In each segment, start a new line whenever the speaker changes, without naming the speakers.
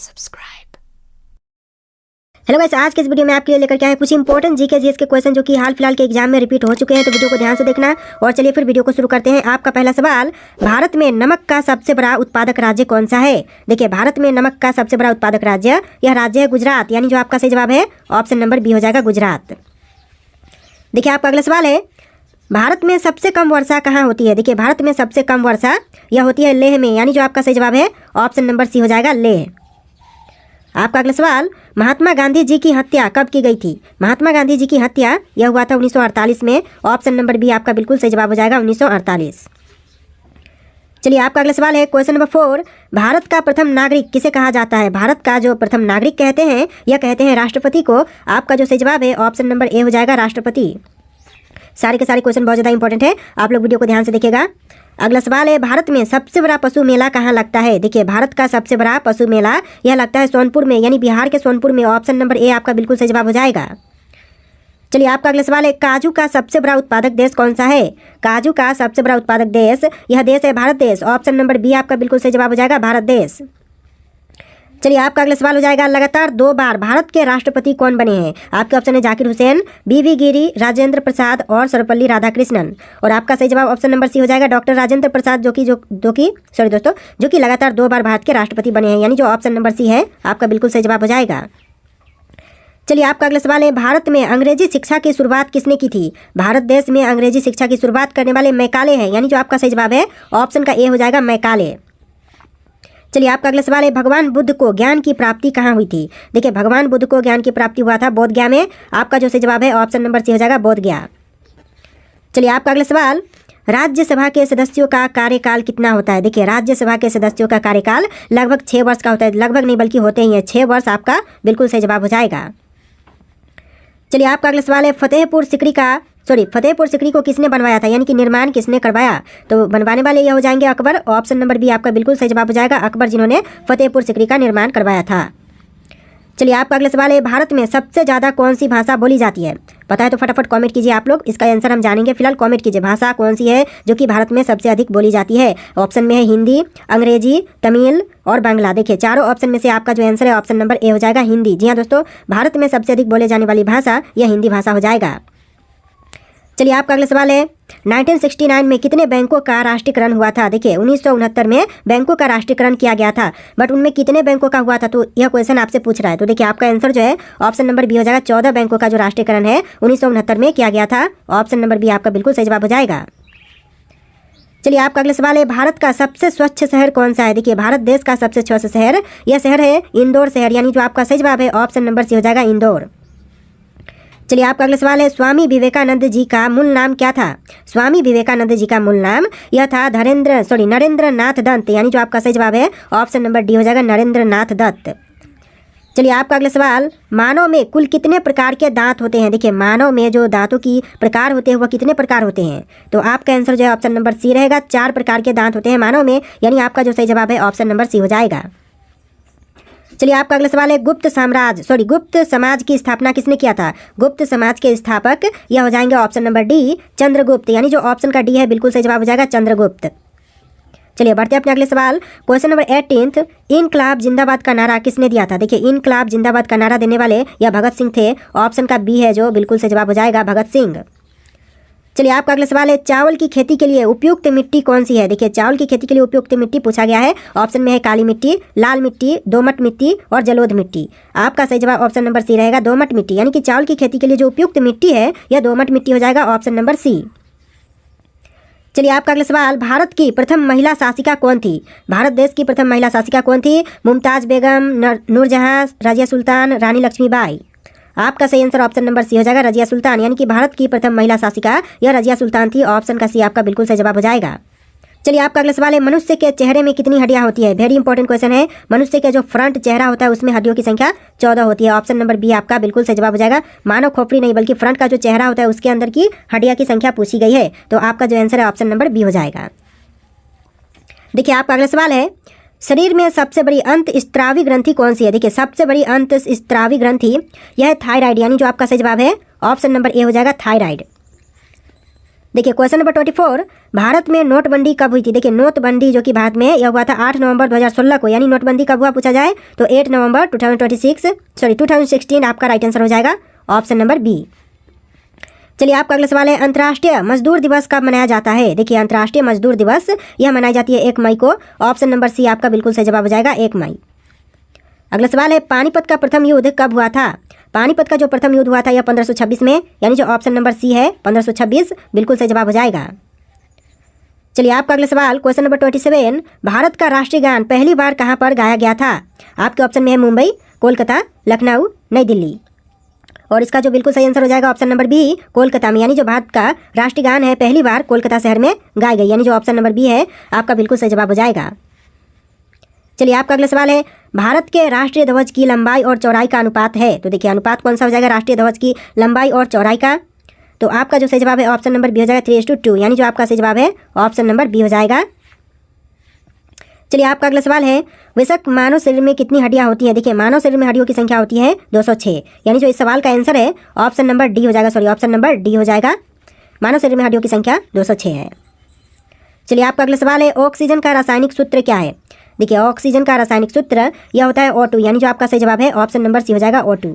subscribe।
Hello guys, आज के इस वीडियो में आपके लिए लेकर के आए कुछ इंपॉर्टेंट जीके जीएस के क्वेश्चन जो कि हाल फिलहाल के एग्जाम में रिपीट हो चुके हैं। तो वीडियो को ध्यान से देखना और चलिए फिर वीडियो को शुरू करते हैं। आपका पहला सवाल, भारत में नमक का सबसे बड़ा उत्पादक राज्य कौन सा है? देखिए, भारत में नमक का सबसे बड़ा उत्पादक राज्य, यह राज्य है गुजरात, यानी जो आपका सही जवाब है ऑप्शन नंबर बी हो जाएगा, गुजरात। देखिए, आपका अगला सवाल है, भारत में सबसे कम वर्षा कहाँ होती है? देखिए, भारत में सबसे कम वर्षा यह होती है लेह में, यानी जो आपका सही जवाब है ऑप्शन नंबर सी हो जाएगा, लेह। आपका अगला सवाल, महात्मा गांधी जी की हत्या कब की गई थी? महात्मा गांधी जी की हत्या यह हुआ था 1948 में, ऑप्शन नंबर बी आपका बिल्कुल सही जवाब हो जाएगा, 1948। चलिए, आपका अगला सवाल है क्वेश्चन नंबर 4, भारत का प्रथम नागरिक किसे कहा जाता है? भारत का जो प्रथम नागरिक कहते हैं यह कहते हैं राष्ट्रपति को। आपका जो सही जवाब है ऑप्शन नंबर ए हो जाएगा, राष्ट्रपति। सारे के सारे क्वेश्चन बहुत ज़्यादा इंपॉर्टेंट है, आप लोग वीडियो को ध्यान से देखिएगा। अगला सवाल है, भारत में सबसे बड़ा पशु मेला कहाँ लगता है? देखिए, भारत का सबसे बड़ा पशु मेला यह लगता है सोनपुर में, यानी बिहार के सोनपुर में, ऑप्शन नंबर ए आपका बिल्कुल सही जवाब हो जाएगा। चलिए, आपका अगला सवाल है, काजू का सबसे बड़ा उत्पादक देश कौन सा है? काजू का सबसे बड़ा उत्पादक देश यह देश है भारत देश, ऑप्शन नंबर बी आपका बिल्कुल सही जवाब हो जाएगा, भारत देश। चलिए, आपका अगला सवाल हो जाएगा, लगातार 2 बार भारत के राष्ट्रपति कौन बने हैं? आपके ऑप्शन है जाकिर हुसैन, बीवी गिरी, राजेंद्र प्रसाद और सर्वपल्ली राधाकृष्णन। और आपका सही जवाब ऑप्शन नंबर सी हो जाएगा, डॉक्टर राजेंद्र प्रसाद, जो कि लगातार 2 बार भारत के राष्ट्रपति बने हैं, यानी जो ऑप्शन नंबर सी है आपका बिल्कुल सही जवाब हो जाएगा। चलिए, आपका अगला सवाल है, भारत में अंग्रेजी शिक्षा की शुरुआत किसने की थी? भारत देश में अंग्रेजी शिक्षा की शुरुआत करने वाले मैकाले हैं, यानी जो आपका सही जवाब है ऑप्शन का ए हो जाएगा, मैकाले। चलिए, आपका अगला सवाल है, भगवान बुद्ध को ज्ञान की प्राप्ति कहाँ हुई थी? देखिए, भगवान बुद्ध को ज्ञान की प्राप्ति हुआ था बोध गया में। आपका जो सही जवाब है ऑप्शन नंबर सी हो जाएगा, बोध गया। चलिए, आपका अगला सवाल, राज्यसभा के सदस्यों का कार्यकाल कितना होता है? देखिए, राज्यसभा के सदस्यों का कार्यकाल लगभग 6 वर्ष का होता है, लगभग नहीं बल्कि होते ही हैं 6 वर्ष, आपका बिल्कुल सही जवाब हो जाएगा। चलिए, आपका अगला सवाल है, फतेहपुर सिकरी को किसने बनवाया था, यानी कि निर्माण किसने करवाया? तो बनवाने वाले यह हो जाएंगे अकबर, ऑप्शन नंबर बी आपका बिल्कुल सही जवाब हो जाएगा, अकबर, जिन्होंने फतेहपुर सिकरी का निर्माण करवाया था। चलिए, आपका अगला सवाल है, भारत में सबसे ज़्यादा कौन सी भाषा बोली जाती है? पता है तो फटाफट कमेंट कीजिए आप लोग, इसका आंसर हम जानेंगे। फिलहाल कमेंट कीजिए, भाषा कौन सी है जो कि भारत में सबसे अधिक बोली जाती है? ऑप्शन में है हिंदी, अंग्रेजी, तमिल और बांग्ला। देखिए, चारों ऑप्शन में से आपका जो आंसर है ऑप्शन नंबर ए हो जाएगा, हिंदी। जी हाँ दोस्तों, भारत में सबसे अधिक बोले जाने वाली भाषा यह हिंदी भाषा हो जाएगा। चलिए, आपका अगला सवाल है, 1969 में कितने बैंकों का राष्ट्रीयकरण हुआ था? देखिए, 1969 में बैंकों का राष्ट्रीयकरण किया गया था, बट उनमें कितने बैंकों का हुआ था? तो यह क्वेश्चन आपसे पूछ रहा है। तो देखिए, आपका आंसर जो है ऑप्शन नंबर बी हो जाएगा, 14 बैंकों का जो राष्ट्रीयकरण है 1969 में किया गया था, ऑप्शन नंबर बी आपका बिल्कुल सही जवाब हो जाएगा। चलिए, आपका अगला सवाल है, भारत का सबसे स्वच्छ शहर कौन सा है? देखिए, भारत देश का सबसे स्वच्छ शहर यह शहर है इंदौर शहर, यानी जो आपका सही जवाब है ऑप्शन नंबर सी हो जाएगा, इंदौर। चलिए, आपका अगला सवाल है, स्वामी विवेकानंद जी का मूल नाम क्या था? स्वामी विवेकानंद जी का मूल नाम यह था नरेंद्र नाथ दत्त, यानी जो आपका सही जवाब है ऑप्शन नंबर डी हो जाएगा, नरेंद्र नाथ दत्त। चलिए, आपका अगला सवाल, मानव में कुल कितने प्रकार के दांत होते हैं? देखिए, मानव में जो दांतों की प्रकार होते हैं वह कितने प्रकार होते हैं? तो आपका आंसर जो है ऑप्शन नंबर सी रहेगा, 4 प्रकार के दांत होते हैं मानव में, यानी आपका जो सही जवाब है ऑप्शन नंबर सी हो जाएगा। चलिए, आपका अगला सवाल है, गुप्त समाज की स्थापना किसने किया था? गुप्त समाज के स्थापक यह हो जाएंगे ऑप्शन नंबर डी, चंद्रगुप्त, यानी जो ऑप्शन का डी है बिल्कुल सही जवाब हो जाएगा, चंद्रगुप्त। चलिए, बढ़ते हैं अपने अगले सवाल, क्वेश्चन नंबर 18, इनकलाब जिंदाबाद का नारा किसने दिया था? देखिए, इनकलाब जिंदाबाद का नारा देने वाले यह भगत सिंह थे, ऑप्शन का बी है जो बिल्कुल सही जवाब हो जाएगा, भगत सिंह। चलिए, आपका अगला सवाल है, चावल की खेती के लिए उपयुक्त मिट्टी कौन सी है? देखिए, चावल की खेती के लिए उपयुक्त मिट्टी पूछा गया है, ऑप्शन में है काली मिट्टी, लाल मिट्टी, दोमट मिट्टी और जलोढ़ मिट्टी। आपका सही जवाब ऑप्शन नंबर सी रहेगा, दोमट मिट्टी, यानी कि चावल की खेती के लिए जो उपयुक्त मिट्टी है यह दोमट मिट्टी हो जाएगा, ऑप्शन नंबर सी। चलिए, आपका अगला सवाल, भारत की प्रथम महिला शासिका कौन थी? भारत देश की प्रथम महिला शासिका कौन थी? मुमताज बेगम, नूरजहां, रजिया सुल्तान, रानी लक्ष्मीबाई। आपका सही आंसर ऑप्शन नंबर सी हो जाएगा, रजिया सुल्तान, यानी कि भारत की प्रथम महिला शासिका यह रजिया सुल्तान थी, ऑप्शन का सी आपका बिल्कुल सही जवाब हो जाएगा। चलिए, आपका अगला सवाल है, मनुष्य के चेहरे में कितनी हड्डियां होती है? वेरी इंपॉर्टेंट क्वेश्चन है। मनुष्य के जो फ्रंट चेहरा होता है उसमें हड्डियों की संख्या 14 होती है, ऑप्शन नंबर बी आपका बिल्कुल सही जवाब हो जाएगा। मानव खोपड़ी नहीं बल्कि फ्रंट का जो चेहरा होता है उसके अंदर की हड्डियां की संख्या पूछी गई है, तो आपका जो आंसर है ऑप्शन नंबर बी हो जाएगा। देखिए, आपका अगला सवाल है, शरीर में सबसे बड़ी अंतःस्रावी ग्रंथि कौन सी है? देखिए, सबसे बड़ी अंतःस्रावी ग्रंथि यह है थायराइड, यानी जो आपका सही जवाब है ऑप्शन नंबर ए हो जाएगा, थायराइड। देखिए क्वेश्चन नंबर 24, भारत में नोटबंदी कब हुई थी। देखिए नोटबंदी जो कि भारत में यह हुआ था 8 नवंबर 2016 को, यानी नोटबंदी कब हुआ पूछा जाए तो 8 नवंबर 2016 आपका राइट आंसर हो जाएगा ऑप्शन नंबर बी। चलिए आपका अगला सवाल है, अंतर्राष्ट्रीय मजदूर दिवस कब मनाया जाता है। देखिए अंतर्राष्ट्रीय मजदूर दिवस यह मनाई जाती है 1 मई को, ऑप्शन नंबर सी आपका बिल्कुल सही जवाब हो जाएगा 1 मई। अगला सवाल है, पानीपत का प्रथम युद्ध कब हुआ था। पानीपत का जो प्रथम युद्ध हुआ था यह 1526 में, यानी जो ऑप्शन नंबर सी है 1526 बिल्कुल सही जवाब हो जाएगा। चलिए आपका अगला सवाल क्वेश्चन नंबर 27, भारत का राष्ट्रीय गान पहली बार कहाँ पर गाया गया था। आपके ऑप्शन में है मुंबई, कोलकाता, लखनऊ, नई दिल्ली, और इसका जो बिल्कुल सही आंसर हो जाएगा ऑप्शन नंबर बी कोलकाता में, यानी जो भारत का राष्ट्रीय गान है पहली बार कोलकाता शहर में गाई गई, यानी जो ऑप्शन नंबर बी है आपका बिल्कुल सही जवाब हो जाएगा। चलिए आपका अगला सवाल है, भारत के राष्ट्रीय ध्वज की लंबाई और चौड़ाई का अनुपात है। तो देखिए अनुपात कौन सा हो जाएगा राष्ट्रीय ध्वज की लंबाई और चौड़ाई का, तो आपका जो सही जवाब है ऑप्शन नंबर बी हो जाएगा 3:2, यानी जो आपका सही जवाब है ऑप्शन नंबर बी हो जाएगा। चलिए आपका अगला सवाल है, वैसे मानव शरीर में कितनी हड्डियां होती हैं। देखिए मानव शरीर में हड्डियों की संख्या होती है 206, यानी जो इस सवाल का आंसर है ऑप्शन नंबर डी हो जाएगा, ऑप्शन नंबर डी हो जाएगा। मानव शरीर में हड्डियों की संख्या 206 है। चलिए आपका अगला सवाल है, ऑक्सीजन का रासायनिक सूत्र क्या है। देखिए ऑक्सीजन का रासायनिक सूत्र यह होता है O2, यानी जो आपका सही जवाब है ऑप्शन नंबर सी हो जाएगा O2।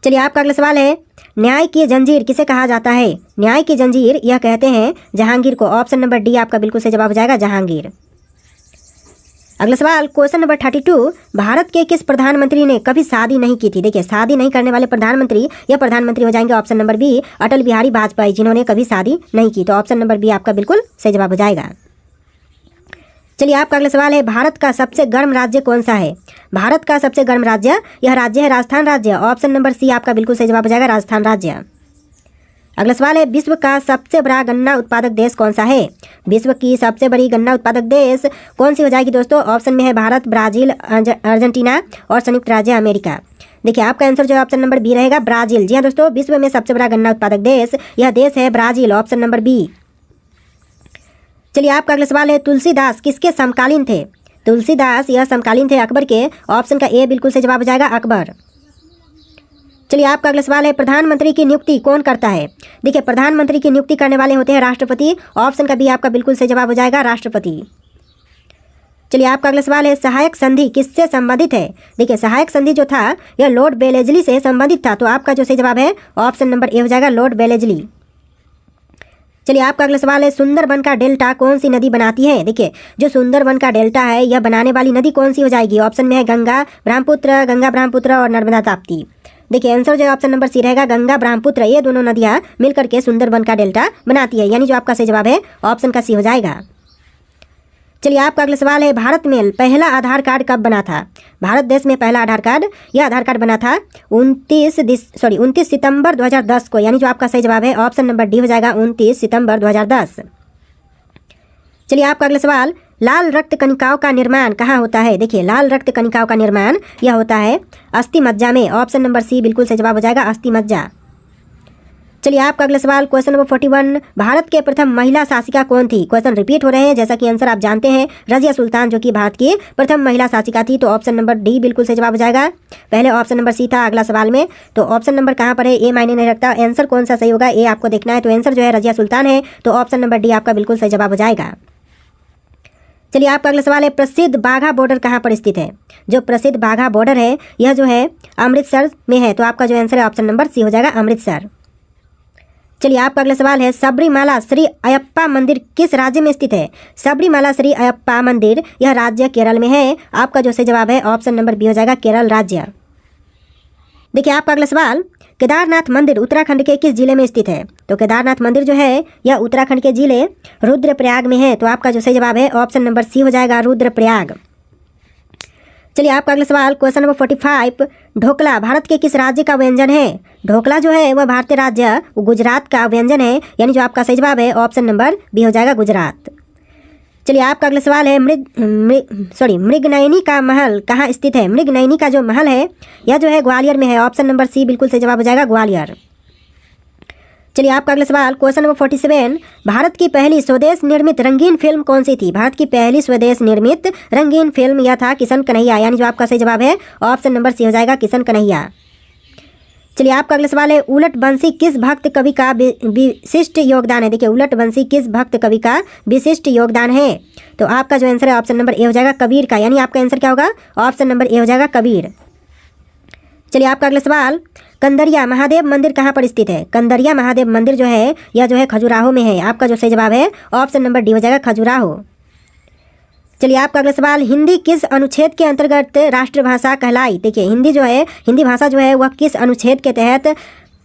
चलिए आपका अगला सवाल है, न्याय की जंजीर किसे कहा जाता है। न्याय की जंजीर यह कहते हैं जहांगीर को, ऑप्शन नंबर डी आपका बिल्कुल सही जवाब हो जाएगा जहांगीर। अगला सवाल क्वेश्चन नंबर 32, भारत के किस प्रधानमंत्री ने कभी शादी नहीं की थी। देखिए शादी नहीं करने वाले प्रधानमंत्री या प्रधानमंत्री हो जाएंगे option number B Atal Bihari Vajpayee, जिन्होंने कभी शादी नहीं की, तो ऑप्शन नंबर बी आपका बिल्कुल सही जवाब हो जाएगा। चलिए आपका अगला सवाल है, भारत का सबसे गर्म राज्य कौन सा है। भारत का सबसे गर्म राज्य यह राज्य है राजस्थान राज्य, ऑप्शन नंबर सी आपका बिल्कुल सही जवाब हो जाएगा राजस्थान राज्य। अगला सवाल है, विश्व का सबसे बड़ा गन्ना उत्पादक देश कौन सा है। विश्व की सबसे बड़ी गन्ना उत्पादक देश कौन सी हो जाएगी दोस्तों। ऑप्शन में है भारत, ब्राजील, अर्जेंटीना और संयुक्त राज्य अमेरिका। देखिए आपका आंसर जो ऑप्शन नंबर बी रहेगा ब्राजील। जी हाँ दोस्तों, विश्व में सबसे बड़ा गन्ना उत्पादक देश यह देश है ब्राजील, ऑप्शन नंबर बी। चलिए आपका अगला सवाल है, तुलसीदास किसके समकालीन थे। तुलसीदास यह समकालीन थे अकबर के, ऑप्शन का ए बिल्कुल सही जवाब हो जाएगा अकबर। चलिए आपका अगला सवाल है, प्रधानमंत्री की नियुक्ति कौन करता है। देखिए प्रधानमंत्री की नियुक्ति करने वाले होते हैं राष्ट्रपति, ऑप्शन का बी आपका बिल्कुल सही जवाब हो जाएगा राष्ट्रपति। चलिए आपका अगला सवाल है, सहायक संधि किससे संबंधित है। देखिए सहायक संधि जो था यह लॉर्ड वेलेस्ली से संबंधित था, तो आपका जो सही जवाब है ऑप्शन नंबर ए हो जाएगा लॉर्ड वेलेस्ली। चलिए आपका अगला सवाल है, सुंदरबन का डेल्टा कौन सी नदी बनाती है। देखिए जो सुंदरबन का डेल्टा है यह बनाने वाली नदी कौन सी हो जाएगी। ऑप्शन में है गंगा ब्रह्मपुत्र और नर्मदा ताप्ती। देखिए आंसर जो ऑप्शन नंबर सी रहेगा गंगा ब्रह्मपुत्र, ये दोनों नदियाँ मिलकर के सुंदरबन का डेल्टा बनाती है, यानी जो आपका सही जवाब है ऑप्शन का सी हो जाएगा। चलिए आपका अगला सवाल है, भारत में पहला आधार कार्ड कब बना था। भारत देश में पहला आधार कार्ड यह आधार कार्ड बना था 29 सितंबर 2010 को, यानी जो आपका सही जवाब है ऑप्शन नंबर डी हो जाएगा 29 सितंबर 2010। चलिए आपका अगला सवाल, लाल रक्त कणिकाओं का निर्माण कहाँ होता है। देखिए लाल रक्त कणिकाओं का निर्माण यह होता है अस्थि मज्जा में, ऑप्शन नंबर सी बिल्कुल सही जवाब हो जाएगा अस्थि मज्जा। चलिए आपका अगला सवाल क्वेश्चन नंबर 41, भारत के प्रथम महिला शासिका कौन थी। क्वेश्चन रिपीट हो रहे हैं, जैसा कि आंसर आप जानते हैं रजिया सुल्तान जो कि भारत की प्रथम महिला शासिका थी, तो ऑप्शन नंबर डी बिल्कुल सही जवाब हो जाएगा। पहले ऑप्शन नंबर सी था अगला सवाल में, तो ऑप्शन नंबर कहाँ पर है ए मायने नहीं रखता, आंसर कौन सा सही होगा ए आपको देखना है, तो आंसर जो है रजिया सुल्तान है, तो ऑप्शन नंबर डी आपका बिल्कुल सही जवाब हो जाएगा। चलिए आपका अगला सवाल है, प्रसिद्ध बाघा बॉर्डर कहाँ पर स्थित है। जो प्रसिद्ध बाघा बॉर्डर है यह जो है अमृतसर में है, तो आपका जो आंसर है ऑप्शन नंबर सी हो जाएगा अमृतसर। चलिए आपका अगला सवाल है, सबरीमाला श्री अयप्पा मंदिर किस राज्य में स्थित है। सबरीमाला श्री अयप्पा मंदिर यह राज्य केरल में है, आपका जो सही जवाब है ऑप्शन नंबर बी हो जाएगा केरल राज्य। देखिए आपका अगला सवाल, केदारनाथ मंदिर उत्तराखंड के किस जिले में स्थित है। तो केदारनाथ मंदिर जो है यह उत्तराखंड के जिले रुद्रप्रयाग में है, तो आपका जो सही जवाब है ऑप्शन नंबर सी हो जाएगा रुद्रप्रयाग। चलिए आपका अगला सवाल क्वेश्चन नंबर 45, ढोकला भारत के किस राज्य का व्यंजन है। ढोकला जो है वह भारतीय राज्य गुजरात का व्यंजन है, यानी जो आपका सही जवाब है ऑप्शन नंबर बी हो जाएगा गुजरात। चलिए आपका अगला सवाल है, मृगनयनी का महल कहाँ स्थित है। मृगनयनी का जो महल है यह जो है ग्वालियर में है, ऑप्शन नंबर सी बिल्कुल सही जवाब हो जाएगा ग्वालियर। चलिए आपका अगला सवाल क्वेश्चन नंबर 47, भारत की पहली स्वदेश निर्मित रंगीन फिल्म कौन सी थी। भारत की पहली स्वदेश निर्मित रंगीन फिल्म यह था किशन कन्हैया, यानी जो आपका सही जवाब है ऑप्शन नंबर सी हो जाएगा किशन कन्हैया। चलिए आपका अगला सवाल है, उलट बंसी किस भक्त कवि का विशिष्ट योगदान है। देखिए उलट बंसी किस भक्त कवि का विशिष्ट योगदान है। तो आपका जो आंसर है ऑप्शन नंबर ए हो जाएगा कबीर का, यानी आपका आंसर क्या होगा, ऑप्शन नंबर ए हो जाएगा कबीर। चलिए आपका अगला सवाल, कंदरिया महादेव मंदिर कहाँ पर स्थित है। कंदरिया महादेव मंदिर जो है यह जो है खजुराहो में है। आपका जो सही जवाब है ऑप्शन नंबर डी हो जाएगा खजुराहो। चलिए आपका अगला सवाल, हिंदी किस अनुच्छेद के अंतर्गत राष्ट्रभाषा कहलाई। देखिए हिंदी जो है, हिंदी भाषा जो है वह किस अनुच्छेद के तहत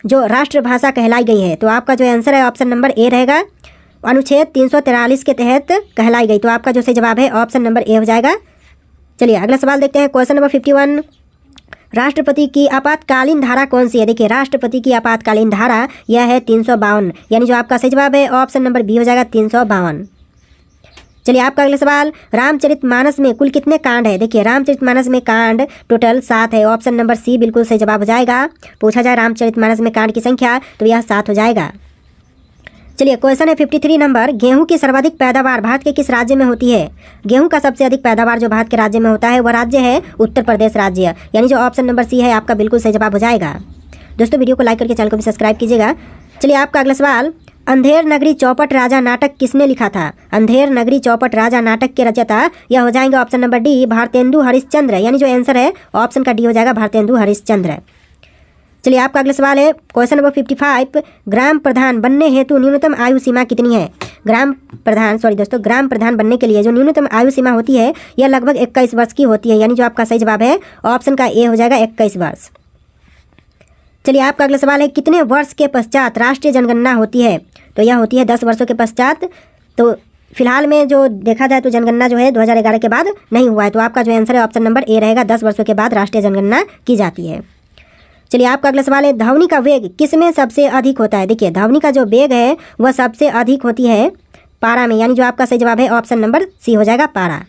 जो राष्ट्रभाषा कहलाई गई है। तो आपका जो आंसर है ऑप्शन नंबर ए रहेगा, अनुच्छेद 343 के तहत कहलाई गई। तो आपका जो सही जवाब है ऑप्शन नंबर ए हो जाएगा। चलिए अगला सवाल देखते हैं, क्वेश्चन नंबर 51, राष्ट्रपति की आपातकालीन धारा कौन सी है। देखिए राष्ट्रपति की आपातकालीन धारा यह है 352, यानी जो आपका सही जवाब है ऑप्शन नंबर बी हो जाएगा 352। चलिए आपका अगला सवाल, रामचरितमानस में कुल कितने कांड है। देखिए रामचरितमानस में कांड टोटल 7 है। ऑप्शन नंबर सी बिल्कुल सही जवाब हो जाएगा। पूछा जाए रामचरितमानस में कांड की संख्या तो यह 7 हो जाएगा। चलिए क्वेश्चन है 53 नंबर, गेहूं की सर्वाधिक पैदावार भारत के किस राज्य में होती है। गेहूं का सबसे अधिक पैदावार जो भारत के राज्य में होता है वह राज्य है उत्तर प्रदेश राज्य, यानी जो ऑप्शन नंबर सी है आपका बिल्कुल सही जवाब हो जाएगा। दोस्तों वीडियो को लाइक करके चैनल को भी सब्सक्राइब कीजिएगा। चलिए आपका अगला सवाल, अंधेर नगरी चौपट राजा नाटक किसने लिखा था। अंधेर नगरी चौपट राजा नाटक के रचयिता यह हो जाएंगे option number D Bharatendu Harishchandra, यानी जो आंसर है ऑप्शन का डी हो जाएगा भारतेंदु हरिश्चंद्र। चलिए आपका अगला सवाल है, क्वेश्चन नंबर 55, ग्राम प्रधान बनने हेतु न्यूनतम आयु सीमा कितनी है। ग्राम प्रधान बनने के लिए जो न्यूनतम आयु सीमा होती है यह लगभग 21 वर्ष की होती है, यानी जो आपका सही जवाब है ऑप्शन का ए हो जाएगा 21 वर्ष। चलिए आपका अगला सवाल है, कितने वर्ष के पश्चात राष्ट्रीय जनगणना होती है। तो यह होती है 10 वर्षों के पश्चात। तो फिलहाल में जो देखा जाए तो जनगणना जो है 2011 के बाद नहीं हुआ है। तो आपका जो आंसर है ऑप्शन नंबर ए रहेगा, 10 वर्षों के बाद राष्ट्रीय जनगणना की जाती है। चलिए आपका अगला सवाल है, ध्वनि का वेग किस में सबसे अधिक होता है। देखिए ध्वनि का जो वेग है वह सबसे अधिक होती है पारा में, यानी जो आपका सही जवाब है ऑप्शन नंबर सी हो जाएगा पारा।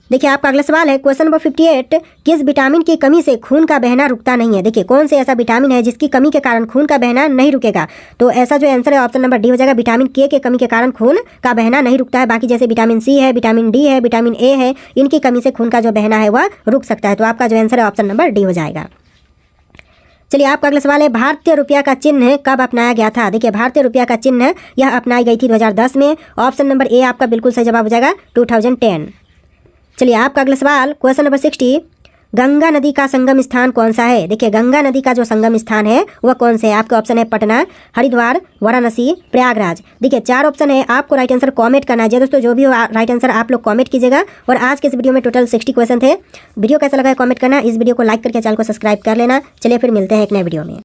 देखिए आपका अगला सवाल है, क्वेश्चन नंबर 58, किस विटामिन की कमी से खून का बहना रुकता नहीं है। देखिए कौन से ऐसा विटामिन है जिसकी कमी के कारण खून का बहना नहीं रुकेगा। तो ऐसा जो आंसर है ऑप्शन नंबर डी हो जाएगा, विटामिन के कमी के कारण खून का बहना नहीं रुकता है। बाकी जैसे विटामिन सी है, विटामिन डी है, विटामिन ए है, इनकी कमी से खून का जो बहना है वह रुक सकता है। तो आपका जो आंसर है ऑप्शन नंबर डी हो जाएगा। चलिए आपका अगला सवाल है, भारतीय रुपया का चिन्ह कब अपनाया गया था। देखिए भारतीय रुपया का चिन्ह यह अपनाई गई थी 2010 में। ऑप्शन नंबर ए आपका बिल्कुल सही जवाब हो जाएगा 2010। चलिए आपका अगला सवाल, क्वेश्चन नंबर 60, गंगा नदी का संगम स्थान कौन सा है। देखिए गंगा नदी का जो संगम स्थान है वह कौन से है। आपका ऑप्शन है पटना, हरिद्वार, वाराणसी, प्रयागराज। देखिए 4 ऑप्शन है, आपको राइट आंसर कमेंट करना है। दोस्तों जो भी हो राइट आंसर आप लोग कमेंट कीजिएगा। और आज के इस वीडियो में टोटल 60 क्वेश्चन थे। वीडियो कैसा लगा है कमेंट करना। इस वीडियो को लाइक करके चैनल को सब्सक्राइब कर लेना। चलिए फिर मिलते हैं एक नए वीडियो में।